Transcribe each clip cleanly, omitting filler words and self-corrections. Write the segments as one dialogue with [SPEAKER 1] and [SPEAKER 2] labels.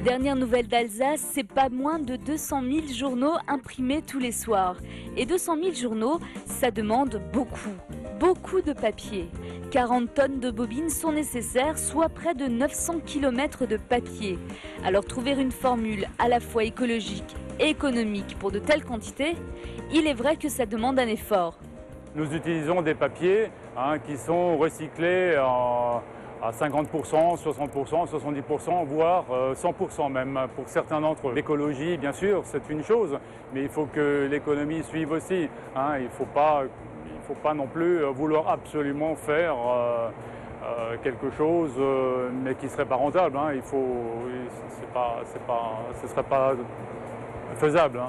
[SPEAKER 1] dernières nouvelles d'Alsace, c'est pas moins de 200 000 journaux imprimés tous les soirs. Et 200 000 journaux, ça demande beaucoup de papier. 40 tonnes de bobines sont nécessaires, soit près de 900 km de papier. Alors trouver une formule à la fois écologique et économique pour de telles quantités, il est vrai que ça demande un effort.
[SPEAKER 2] Nous utilisons des papiers qui sont recyclés à 50%, 60%, 70%, voire 100% même. Pour certains d'entre eux, l'écologie, bien sûr, c'est une chose, mais il faut que l'économie suive aussi. Il ne faut pas non plus vouloir absolument faire quelque chose, mais qui ne serait pas rentable. Ce ne serait pas faisable.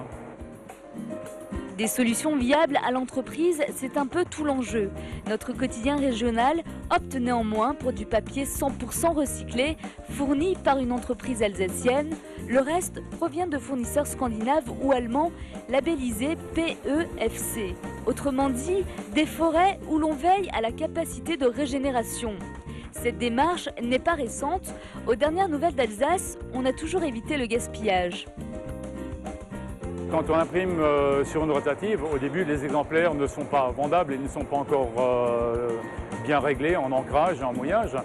[SPEAKER 1] Des solutions viables à l'entreprise, c'est un peu tout l'enjeu. Notre quotidien régional opte néanmoins pour du papier 100% recyclé, fourni par une entreprise alsacienne. Le reste provient de fournisseurs scandinaves ou allemands labellisés PEFC. Autrement dit, des forêts où l'on veille à la capacité de régénération. Cette démarche n'est pas récente. Aux dernières nouvelles d'Alsace, on a toujours évité le gaspillage.
[SPEAKER 2] Quand on imprime sur une rotative, au début, les exemplaires ne sont pas vendables et ne sont pas encore bien réglés en ancrage et en mouillage.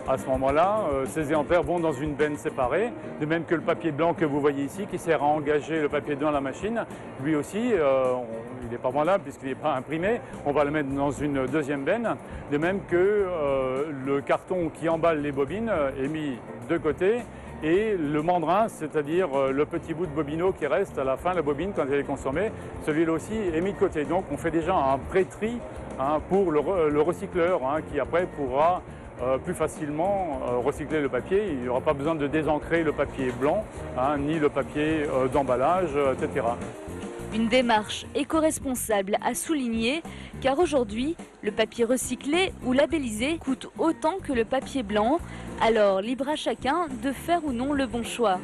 [SPEAKER 2] À ce moment-là, ces exemplaires vont dans une benne séparée, de même que le papier blanc que vous voyez ici, qui sert à engager le papier dans la machine. Lui aussi, il n'est pas vendable puisqu'il n'est pas imprimé. On va le mettre dans une deuxième benne, de même que le carton qui emballe les bobines est mis de côté. Et le mandrin, c'est-à-dire le petit bout de bobino qui reste à la fin de la bobine quand elle est consommée, celui-là aussi est mis de côté. Donc on fait déjà un pré-tri pour le recycleur qui après pourra plus facilement recycler le papier. Il n'y aura pas besoin de désancrer le papier blanc, ni le papier d'emballage, etc.
[SPEAKER 1] Une démarche éco-responsable à souligner, car aujourd'hui, le papier recyclé ou labellisé coûte autant que le papier blanc. Alors, libre à chacun de faire ou non le bon choix.